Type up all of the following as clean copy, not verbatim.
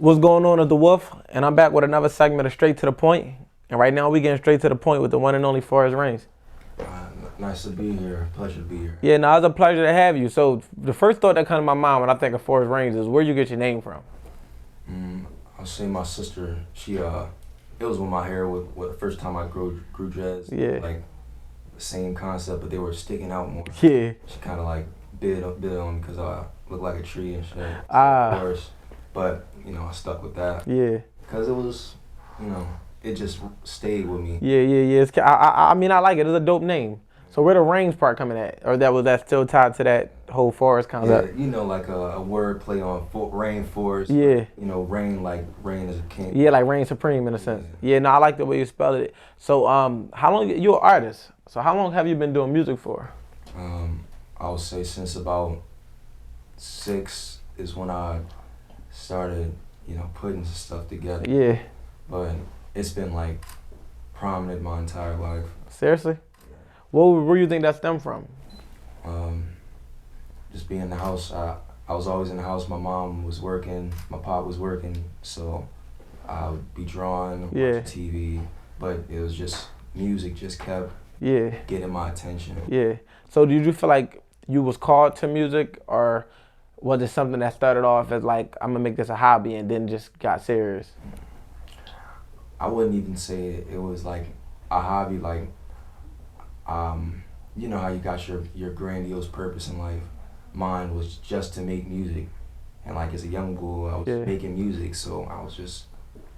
What's going on at the Wolf? And I'm back with another segment of Straight to the Point. And right now we getting straight to the point with the one and only Forrest Reigns. Nice to be here. Pleasure to be here. Yeah, no, it's a pleasure to have you. So the first thought that comes to my mind when I think of Forrest Reigns is where you get your name from. I'll say my sister. She it was when my hair was the first time I grew dreads. Yeah. Like the same concept, but they were sticking out more. Yeah. She kind of like bid on me because I looked like a tree and shit. Ah. Of course, but I stuck with that. Yeah. Because it was, it just stayed with me. Yeah. I mean, I like it. It's a dope name. So where the Reigns part coming at? Or that still tied to that whole Forrest concept? Yeah, like a word play on rainforest. Yeah. Rain like rain is a king. Yeah, like reign supreme in a sense. Yeah, no, I like the way you spelled it. So how long, you're an artist, so how long have you been doing music for? I would say since about 6 is when I started, putting some stuff together. Yeah. But it's been like prominent my entire life. Seriously? Where do you think that stemmed from? Just being in the house. I was always in the house. My mom was working, my pop was working, so I would be drawing, watching TV. But it was just music just kept getting my attention. Yeah. So did you feel like you was called to music, or was it something that started off as like, I'm gonna make this a hobby and then just got serious? I wouldn't even say it was like a hobby. Like, you know how you got your grandiose purpose in life. Mine was just to make music, and like as a young boy, I was making music, so I was just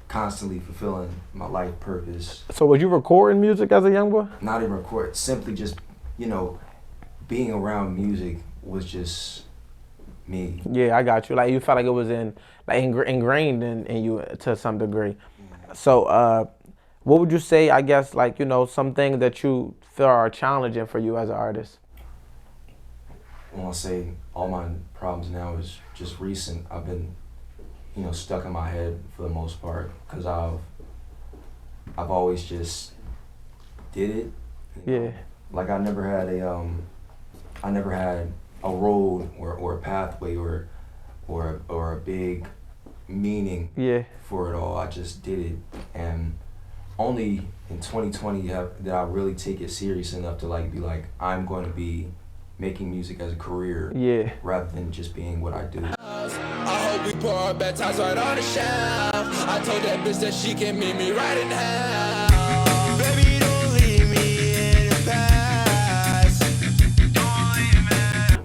constantly fulfilling my life purpose. So was you recording music as a young boy? Not even record, simply just being around music was just me. Yeah, I got you. Like you felt like it was ingrained in you to some degree. So what would you say, I guess, like, some things that you feel are challenging for you as an artist? I want to say all my problems now is just recent. I've been, stuck in my head for the most part because I've always just did it. Yeah. Like I never had a road or a pathway or a big meaning for it all. I just did it, and only in 2020 did I really take it serious enough to be like, I'm going to be making music as a career rather than just being what I do. I hope we pour our bad times right on the shelf. I told that bitch that she can meet me right in hell. Baby, don't leave me in the past.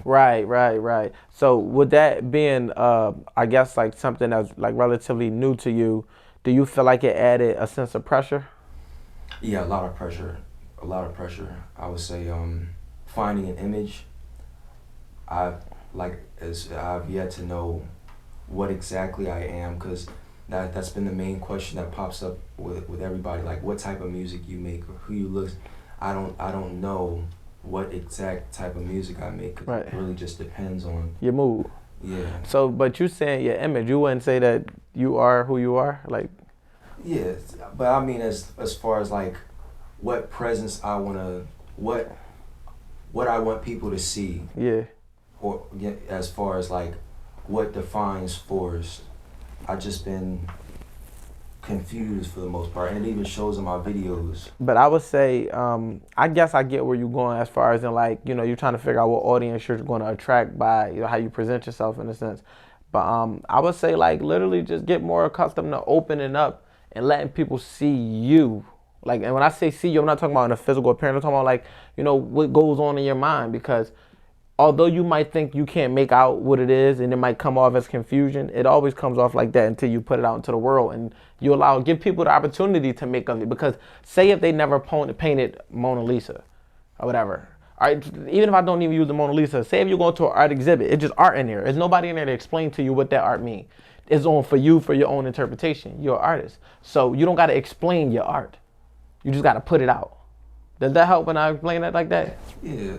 Right. So with that being, I guess, like something that's like relatively new to you, do you feel like it added a sense of pressure? Yeah, a lot of pressure. I would say finding an image. I've yet to know what exactly I am, because that's been the main question that pops up with everybody. Like, what type of music you make or who you look. I don't know what exact type of music I make, 'cause it really just depends on your mood. Yeah. So, but you saying your image, you wouldn't say that you are who you are, like. Yeah, but I mean, as far as like what presence I wanna, what I want people to see. Yeah. Or as far as like what defines Forrest, I've just been confused for the most part, and it even shows in my videos. But I would say, I guess I get where you're going as far as in like, you're trying to figure out what audience you're going to attract by how you present yourself in a sense. But I would say like literally just get more accustomed to opening up and letting people see you. Like, and when I say see you, I'm not talking about in a physical appearance. I'm talking about like, what goes on in your mind, because although you might think you can't make out what it is and it might come off as confusion, it always comes off like that until you put it out into the world and you give people the opportunity to make of it. Because say if they never painted Mona Lisa or whatever, all right, even if I don't even use the Mona Lisa, say if you go to an art exhibit, it's just art in there. There's nobody in there to explain to you what that art means. It's on for you, for your own interpretation. You're an artist. So you don't got to explain your art. You just got to put it out. Does that help when I explain it like that? Yeah,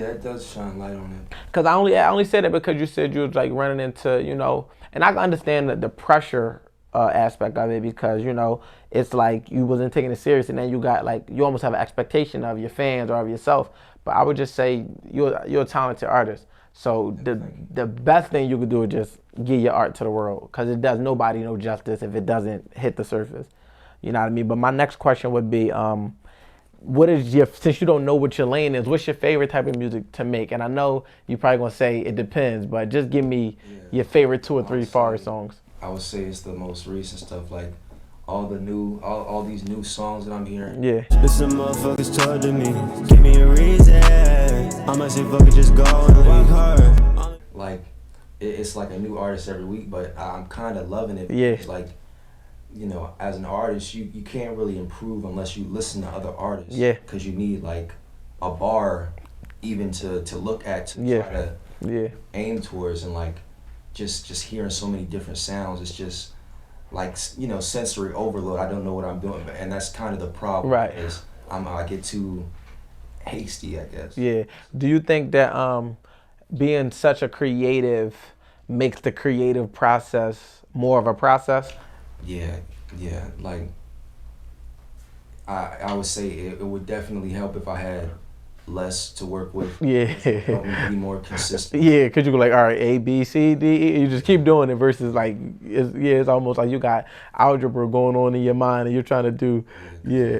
it does shine light on it. Because I only said it because you said you was like running into, and I can understand the pressure aspect of it, because, it's like you wasn't taking it serious, and then you got like, you almost have an expectation of your fans or of yourself. But I would just say you're a talented artist. So the best thing you could do is just, give your art to the world, because it does nobody no justice if it doesn't hit the surface. You know what I mean? But my next question would be, what is your, since you don't know what your lane is, what's your favorite type of music to make? And I know you're probably gonna say it depends, but just give me your favorite 2 or 3 Forrest songs. I would say it's the most recent stuff, like all these new songs that I'm hearing. Yeah. But some motherfuckers told to me, give me a reason. I might say fuck it, just go and leave her. Like, it's like a new artist every week, but I'm kind of loving it. Yeah. Because, like, you know, as an artist, you can't really improve unless you listen to other artists. Yeah. Because you need, like, a bar even to look at, to try to aim towards. And, like, just hearing so many different sounds, it's just, like, you know, sensory overload. I don't know what I'm doing. And that's kind of the problem. Right. Is I get too hasty, I guess. Yeah. Do you think that being such a creative makes the creative process more of a process? Yeah. Like, I would say it would definitely help if I had less to work with. Yeah. Help me be more consistent. Yeah, because you go like, all right, A, B, C, D, E. You just keep doing it versus like, it's almost like you got algebra going on in your mind and you're trying to do, yeah.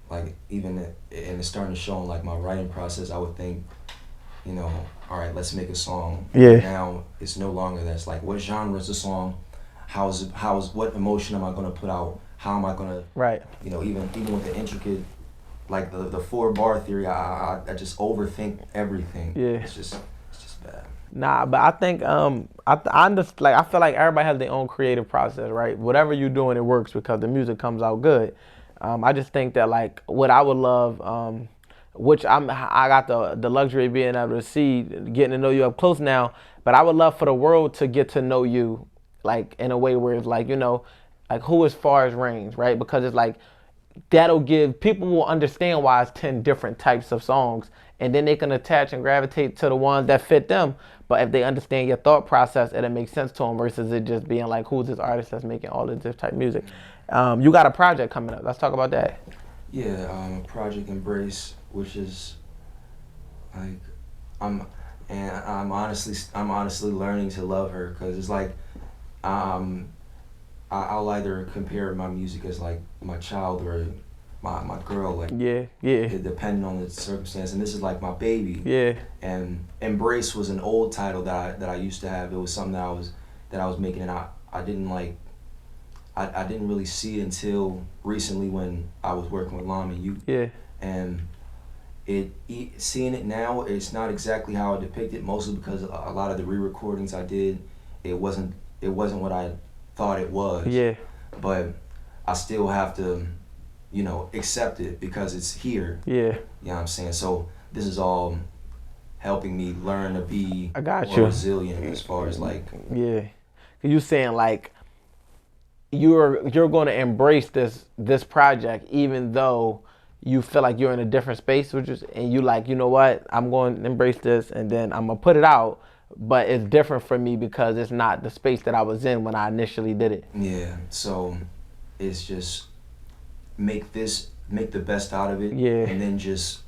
Like, even and it's starting to show in, like, my writing process, I would think, you know, all right, let's make a song. Yeah. Now it's no longer that's like, what genre is the song? What emotion am I gonna put out? How am I gonna, Right. you know, even with the intricate, like the 4-bar theory, I just overthink everything. Yeah. It's just bad. Nah, but I think I just like, I feel like everybody has their own creative process, right? Whatever you're doing, it works because the music comes out good. I just think that, like, what I would love, which I got the luxury of being able to see, getting to know you up close now, but I would love for the world to get to know you, like, in a way where it's like, you know, like, who is Forrest Reigns, right? Because it's like, that'll give, people will understand why it's 10 different types of songs, and then they can attach and gravitate to the ones that fit them. But if they understand your thought process, it'll make sense to them versus it just being like, who's this artist that's making all this type of music? You got a project coming up. Let's talk about that. Yeah, Project Embrace, which is like, I'm honestly learning to love her, because it's like, I'll either compare my music as like my child or my girl, like, Yeah. depending on the circumstance. And this is like my baby. Yeah. And Embrace was an old title that I used to have. It was something that I was making, and I didn't like. I didn't really see it until recently when I was working with Lami. Yeah. And seeing it now, it's not exactly how I depict it, mostly because a lot of the re-recordings I did, it wasn't what I thought it was. Yeah. But I still have to, you know, accept it because it's here. Yeah. You know what I'm saying? So this is all helping me learn to be more resilient as far as, like. Yeah. You saying, like, you're going to embrace this project even though you feel like you're in a different space, and you like, you know what, I'm going to embrace this and then I'm going to put it out, but it's different for me because it's not the space that I was in when I initially did it. Yeah, so it's just make the best out of it. Yeah. And then just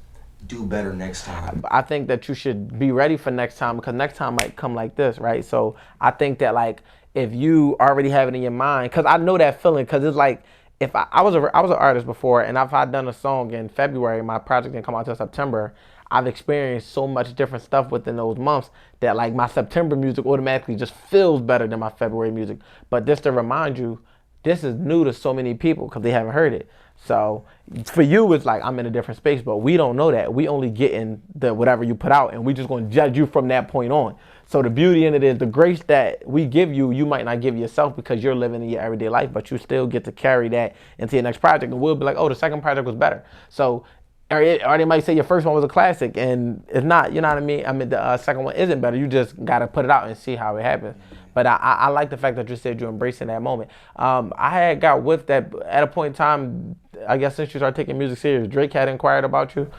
do better next time. I think that you should be ready for next time, because next time might come like this, right? So I think that, like, if you already have it in your mind, because I know that feeling, because it's like, if I was an artist before, and if I'd done a song in February, my project didn't come out until September, I've experienced so much different stuff within those months that, like, my September music automatically just feels better than my February music. But just to remind you, this is new to so many people because they haven't heard it. So for you, it's like, I'm in a different space, but we don't know that. We only get in the whatever you put out, and we just going to judge you from that point on. So the beauty in it is the grace that we give you, you might not give yourself because you're living in your everyday life, but you still get to carry that into your next project, and we'll be like, oh, the second project was better. So, or they might say your first one was a classic, and it's not, you know what I mean? I mean, the second one isn't better. You just got to put it out and see how it happens. But I like the fact that you said you're embracing that moment. I had got with that at a point in time, I guess since you started taking music serious, Drake had inquired about you.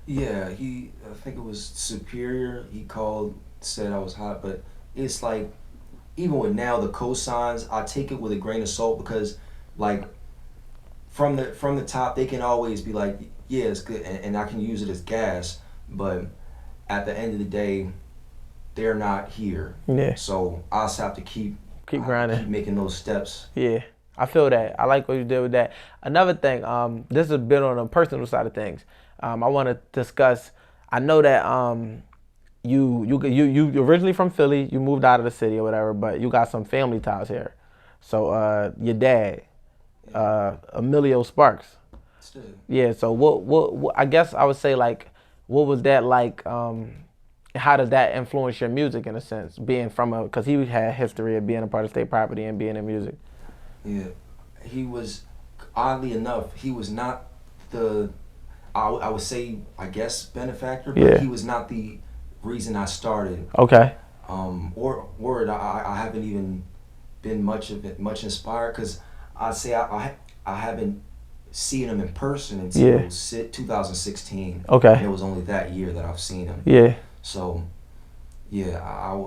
Yeah, I think it was Superior. He called, said I was hot, but it's like, even with now the cosigns, I take it with a grain of salt, because, like, from the top they can always be like, yeah, it's good, and I can use it as gas, but at the end of the day, they're not here. Yeah. So I just have to keep grinding. keep making those steps. Yeah, I feel that. I like what you did with that. Another thing, this is a bit on the personal side of things. I want to discuss. I know that you originally from Philly. You moved out of the city or whatever, but you got some family ties here. So your dad, Emilio Sparks. Still. Yeah. So what I guess I would say, like, what was that like? How does that influence your music in a sense, being from because he had a history of being a part of state property and being in music. Yeah, he was, oddly enough, he was not the, I would say, I guess, benefactor, but Yeah. he was not the reason I started. Okay. I haven't even been much inspired, because I say I haven't seen him in person until 2016. Okay. And it was only that year that I've seen him. Yeah. So, yeah,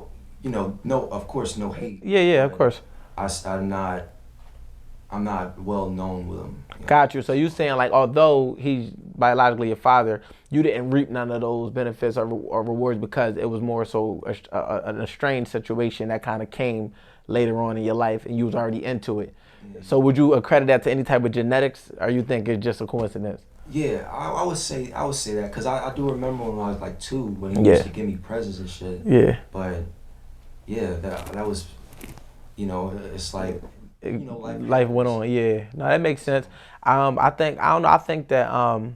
no, of course, no hate. Yeah, of course. I'm not well known with him. You know? Got you. So you saying, like, although he's biologically your father, you didn't reap none of those benefits or rewards because it was more so an estranged situation that kind of came later on in your life and you was already into it. Yeah. So would you accredit that to any type of genetics, or you think it's just a coincidence? Yeah, I would say that, because I do remember when I was like 2 when he used to give me presents and shit. Yeah. But yeah, that was, it's like, life went on. Yeah. No, that makes sense. I think that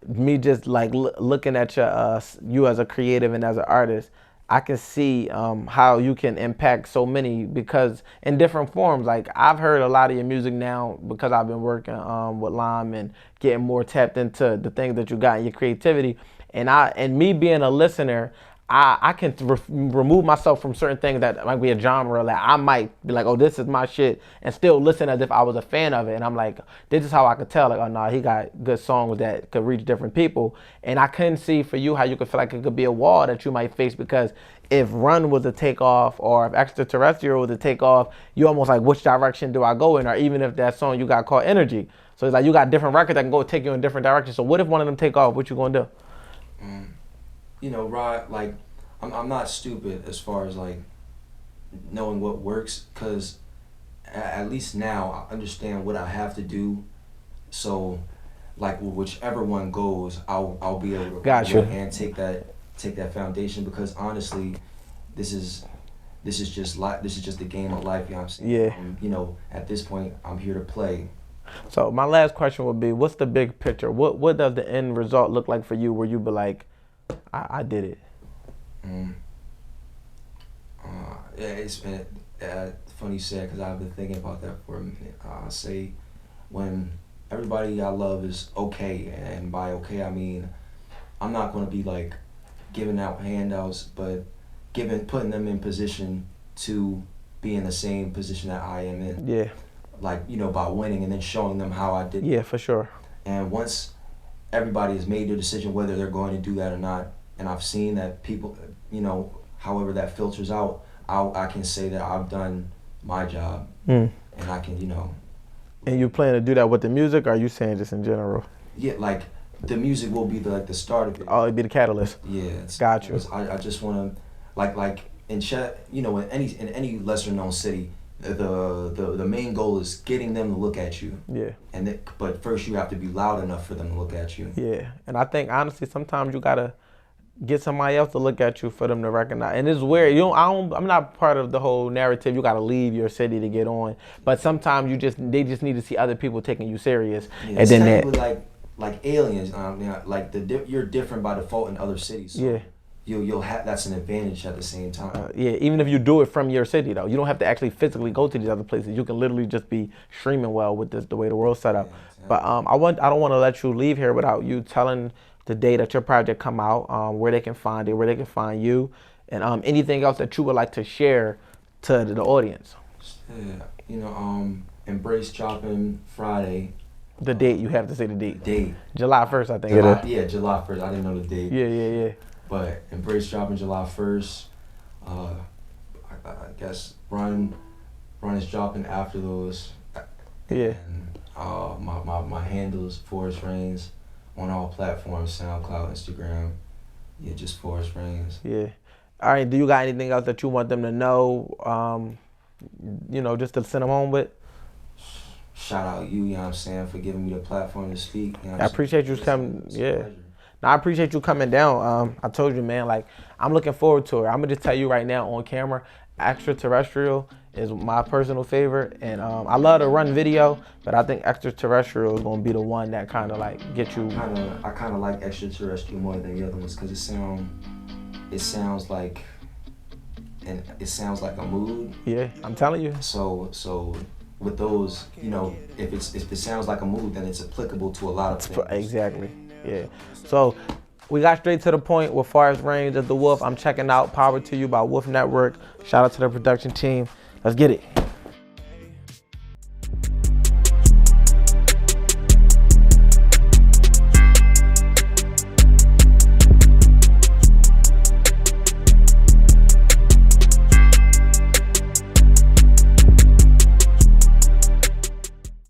me just like looking at you as a creative and as an artist, I can see how you can impact so many, because in different forms. Like, I've heard a lot of your music now because I've been working with Lime and getting more tapped into the things that you got in your creativity. And me being a listener, I can remove myself from certain things that might be a genre that I might be like, oh, this is my shit, and still listen as if I was a fan of it. And I'm like, this is how I could tell, like, oh, no, he got good songs that could reach different people. And I couldn't see for you how you could feel like it could be a wall that you might face, because if Run was a takeoff or if Extraterrestrial was a takeoff, you almost like, which direction do I go in? Or even if that song you got called Energy. So it's like you got different records that can go take you in different directions. So what if one of them take off? What you gonna do? Rod, like, I'm not stupid as far as like knowing what works, because at least now I understand what I have to do. So, like, whichever one goes, I'll be able to Gotcha. and take that foundation, because honestly, this is just the game of life. You know what I'm saying? Yeah. At this point, I'm here to play. So my last question would be, what's the big picture? What does the end result look like for you, where you be like, I did it? Yeah, it's been funny you said, because I've been thinking about that for a minute. I say, when everybody I love is okay, and by okay I mean I'm not going to be like giving out handouts, but putting them in position to be in the same position that I am in. Yeah. Like, by winning and then showing them how I did. Yeah, for sure. And once everybody has made their decision whether they're going to do that or not, and I've seen that people, however that filters out, I can say that I've done my job. And I can, And you plan to do that with the music, or are you saying just in general? Yeah, like, the music will be the start of it. Oh, it'd be the catalyst. Yeah. Got you. I just want to, like in in any lesser known city, the main goal is getting them to look at you. Yeah. But first you have to be loud enough for them to look at you. Yeah. And I think honestly sometimes you gotta get somebody else to look at you for them to recognize. And it's weird. I'm not part of the whole narrative. You gotta leave your city to get on. But sometimes they just need to see other people taking you serious. Yeah, and then like aliens. Like you're different by default in other cities. So yeah. You'll have, that's an advantage at the same time. Yeah, even if you do it from your city though, you don't have to actually physically go to these other places. You can literally just be streaming well with the way the world's set up. Yeah, exactly. But I don't want to let you leave here without you telling the day that your project come out, where they can find it, where they can find you, and anything else that you would like to share to the audience. Yeah, Embrace dropping Friday. The date, you have to say the date. Date. July 1st, I think it is. Yeah, July 1st. I didn't know the date. Yeah. But Embrace dropping July 1st. I guess Run is dropping after those. Yeah. And my handles, Forrest Reigns, on all platforms, SoundCloud, Instagram. Yeah, just Forrest Reigns. Yeah. All right, do you got anything else that you want them to know? You know, just to send them home with? Shout out you know what I'm saying, for giving me the platform to speak. You know what I I'm appreciate you saying? coming. It's a Yeah. pleasure. No, I appreciate you coming down. I told you, man, like, I'm looking forward to it. I'm gonna just tell you right now on camera, extraterrestrial is my personal favorite, and I love to run video, but I think extraterrestrial is gonna be the one that kind of like get you. I kind of like extraterrestrial more than the other ones because it sounds like a mood. Yeah, I'm telling you. So with those, you know, if it sounds like a mood, then it's applicable to a lot of things. Exactly. Yeah. So we got straight to the point with Forrest Reigns as the Wolf. I'm checking out. Power to You by Wolf Network. Shout out to the production team. Let's get it.